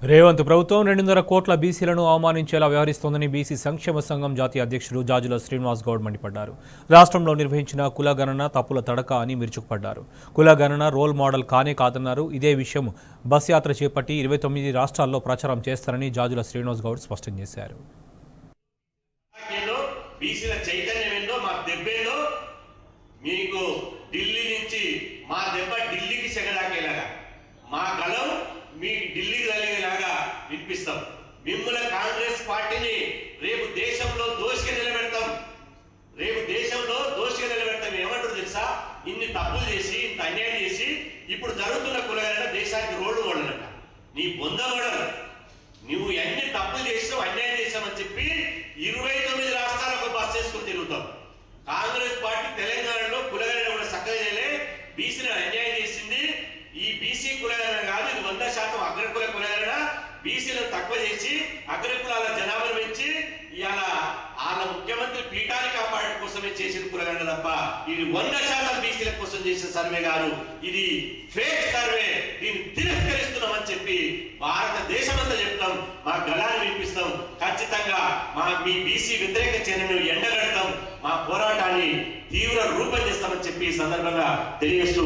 రేవంత్ ప్రభుత్వం 2.5 కోట్ల బీసీలను అవమానించేలా వ్యవహరిస్తోందని బీసీ సంక్షేమ సంఘం జాతీయ అధ్యక్షుడు జాజుల శ్రీనివాస్ గౌడ్ మండిపడ్డారు. రాష్ట్రంలో నిర్వహించిన కులగణన తప్పుల తడక అని విరుచుకుపడ్డారు. కులగణన రోల్ మోడల్ కానే కాదన్నారు. ఇదే విషయం బస్ యాత్ర చేపట్టి 29 రాష్ట్రాల్లో ప్రచారం చేస్తారని జాజుల శ్రీనివాస్ గౌడ్ స్పష్టం చేశారు. వినిపిస్తాం. మిమ్మల్ని కాంగ్రెస్ పార్టీని రేపు దేశంలో దోషిగా నిలబెడతాం. ఏమంటారు తెలుసా? ఇన్ని తప్పులు చేసి ఇంత అన్యాయం చేసి ఇప్పుడు జరుగుతున్న కులగణన దేశానికి రోడ్డు మోడలట. నీ పొందమోడలు నువ్వు ఎన్ని తప్పులు చేసావు, అన్యాయం చేసావని చెప్పి 29 రాష్ట్రాలకు బస్ చేసుకుని తిరుగుతాం. కాంగ్రెస్ పార్టీ తెలంగాణలో కులగణన కూడా చక్కగా చేయలే, బీసీలను అన్యాయం చేసింది. ఈ బీసీ కులగణన కాదు, ఇది 100% అగ్రకుల కులగణన. బీసీలను తక్కువ చేసి అగ్రకులాల జనాభాను పెంచి ఇవాళ వాళ్ళ ముఖ్యమంత్రి పీఠాన్ని కాపాడడం కోసమే చేసిన కులగణన తప్ప ఇది 100% బీసీల కోసం చేసిన సర్వే గారు. ఇది ఫేక్ సర్వే. దీన్ని తిరస్కరిస్తున్నామని చెప్పి భారతదేశమంతా చెప్తాం, మా గళాన్ని వినిపిస్తాం. ఖచ్చితంగా మీ బీసీ వ్యతిరేక చర్యను ఎండగడతాం, మా పోరాటాన్ని తీవ్ర రూపం చేస్తామని చెప్పి ఈ సందర్భంగా తెలియజేస్తూ